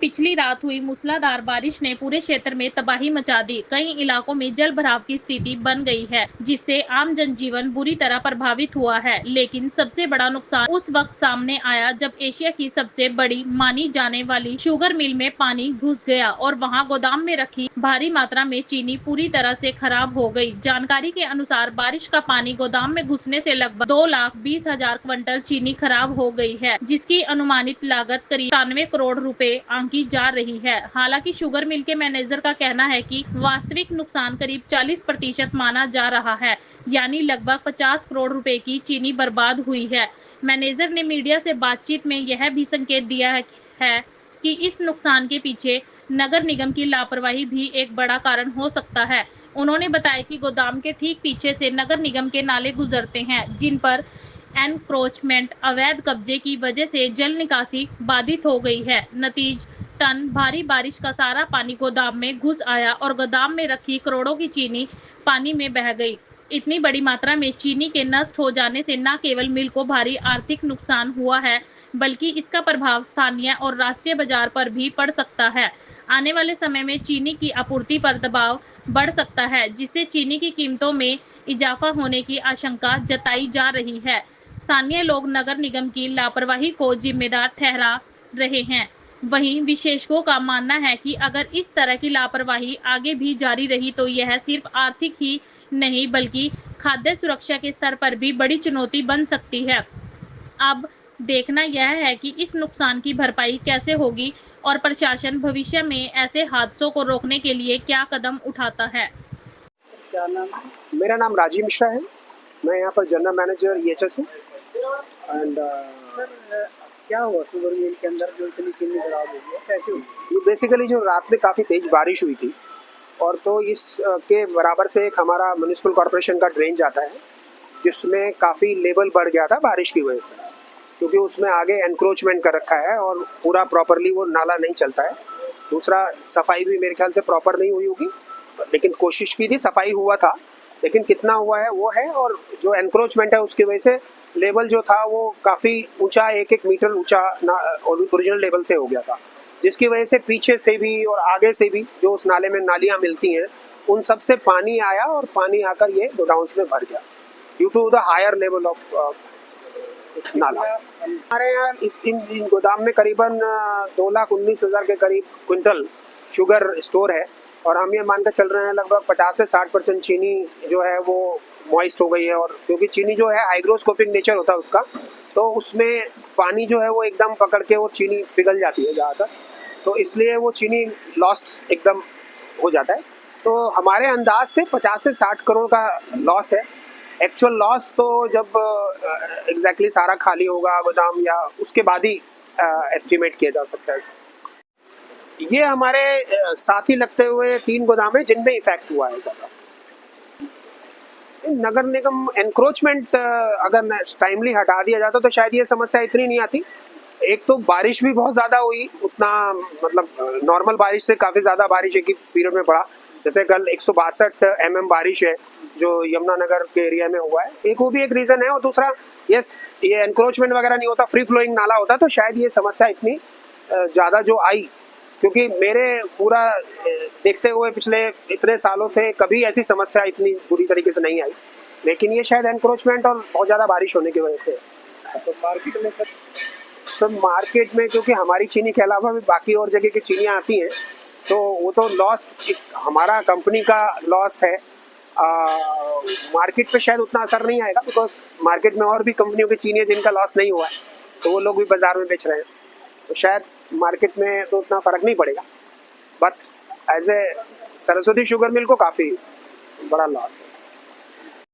पिछली रात हुई मूसलाधार बारिश ने पूरे क्षेत्र में तबाही मचा दी। कई इलाकों में जल भराव की स्थिति बन गई है, जिससे आम जनजीवन बुरी तरह प्रभावित हुआ है। लेकिन सबसे बड़ा नुकसान उस वक्त सामने आया जब एशिया की सबसे बड़ी मानी जाने वाली शुगर मिल में पानी घुस गया और वहां गोदाम में रखी भारी मात्रा में चीनी पूरी तरह से खराब हो गई। जानकारी के अनुसार बारिश का पानी गोदाम में घुसने से लगभग 2,20,000 क्विंटल चीनी खराब हो गई है, जिसकी अनुमानित लागत करीब 97 करोड़ रुपए की जा रही है। हालांकि शुगर मिल के मैनेजर का कहना है कि वास्तविक नुकसान करीब 40% माना जा रहा है, यानी लगभग 50 करोड़ रुपए की चीनी बर्बाद हुई है। मैनेजर ने मीडिया से बातचीत में यह भी संकेत दिया है कि इस नुकसान के पीछे नगर निगम की लापरवाही भी एक बड़ा कारण हो सकता है। उन्होंने बताया कि गोदाम के ठीक पीछे से नगर निगम के नाले गुजरते हैं, जिन पर एनक्रोचमेंट अवैध कब्जे की वजह से जल निकासी बाधित हो गई है। नतीजतन भारी बारिश का सारा पानी गोदाम में घुस आया और गोदाम में रखी करोड़ों की चीनी पानी में बह गई। इतनी बड़ी मात्रा में चीनी के नष्ट हो जाने से न केवल मिल को भारी आर्थिक नुकसान हुआ है, बल्कि इसका प्रभाव स्थानीय और राष्ट्रीय बाजार पर भी पड़ सकता है। आने वाले समय में चीनी की आपूर्ति पर दबाव बढ़ सकता है, जिससे चीनी की कीमतों में इजाफा होने की आशंका जताई जा रही है। स्थानीय लोग नगर निगम की लापरवाही को जिम्मेदार ठहरा रहे हैं। वहीं विशेषज्ञों का मानना है कि अगर इस तरह की लापरवाही आगे भी जारी रही तो यह सिर्फ आर्थिक ही नहीं बल्कि खाद्य सुरक्षा के स्तर पर भी बड़ी चुनौती बन सकती है। अब देखना यह है कि इस नुकसान की भरपाई कैसे होगी और प्रशासन भविष्य में ऐसे हादसों को रोकने के लिए क्या कदम उठाता है। क्या नाम? मेरा नाम राजीव मिश्रा है। मैं यहाँ पर जनरल मैनेजर EHS हूँ। एंड क्या हुआ शुगर मिल के अंदर जो इतनी चीनी खराब हो गई, कैसे हुई? ये बेसिकली जो रात में काफ़ी तेज बारिश हुई थी और तो इस के बराबर से एक हमारा म्यूनिसिपल कॉर्पोरेशन का ड्रेन जाता है, जिसमें काफ़ी लेवल बढ़ गया था बारिश की वजह से, क्योंकि उसमें आगे एनक्रोचमेंट कर रखा है और पूरा प्रॉपरली वो नाला नहीं चलता है। दूसरा, सफाई भी मेरे ख्याल से प्रॉपर नहीं हुई होगी, लेकिन कोशिश की थी, सफाई हुआ था, लेकिन कितना हुआ है वो है। और जो एनक्रोचमेंट है उसकी वजह से लेवल जो था वो काफ़ी ऊंचा, 1-1 मीटर ऊंचा ओरिजिनल लेवल से हो गया था, जिसकी वजह से पीछे से भी और आगे से भी जो उस नाले में नालियाँ मिलती हैं उन सब से पानी आया और पानी आकर ये गोडाउन्स में भर गया due to the higher level of नाला। हमारे यहाँ इन गोदाम में करीबन 2,19,000 के करीब क्विंटल शुगर स्टोर है और हम ये मानकर चल रहे हैं लगभग 50 से 60% चीनी जो है वो मॉइस्ट हो गई है। और क्योंकि चीनी जो है हाइग्रोस्कोपिक नेचर होता है उसका, तो उसमें पानी जो है वो एकदम पकड़ के वो चीनी पिघल जाती है ज़्यादातर, तो इसलिए वो चीनी लॉस एकदम हो जाता है। तो हमारे अंदाज से 50 से 60 करोड़ का लॉस है। एक्चुअल लॉस तो जब एग्जैक्टली सारा खाली होगा गोदाम या उसके बाद ही एस्टिमेट किया जा सकता है। ये हमारे साथ ही लगते हुए 3 गोदाम है जिनमें इफेक्ट हुआ है ज़्यादा। नगर निगम एनक्रोचमेंट अगर टाइमली हटा दिया जाता तो शायद ये समस्या इतनी नहीं आती। एक तो बारिश भी बहुत ज़्यादा हुई, उतना मतलब नॉर्मल बारिश से काफ़ी ज़्यादा बारिश एक ही पीरियड में पड़ा। जैसे कल 162 mm बारिश है जो यमुनानगर के एरिया में हुआ है, एक वो भी एक रीज़न है। और दूसरा, यस, ये एनक्रोचमेंट वगैरह नहीं होता, फ्री फ्लोइंग नाला होता तो शायद ये समस्या इतनी ज़्यादा जो आई, क्योंकि मेरे पूरा देखते हुए पिछले इतने सालों से कभी ऐसी समस्या इतनी बुरी तरीके से नहीं आई, लेकिन ये शायद एनक्रोचमेंट और बहुत ज़्यादा बारिश होने की वजह से। तो मार्केट में सब मार्केट में क्योंकि हमारी चीनी के अलावा भी बाकी और जगह की चीनियाँ आती हैं, तो वो तो लॉस हमारा कंपनी का लॉस है। मार्केट पे शायद उतना असर नहीं आएगा, बिकॉज मार्केट में और भी कंपनियों की चीनी है जिनका लॉस नहीं हुआ है, तो वो लोग भी बाज़ार में बेच रहे हैं, तो शायद मार्केट में तो उतना फ़र्क नहीं पड़ेगा। But as a Saraswati sugar mill को काफ़ी बड़ा लॉस है।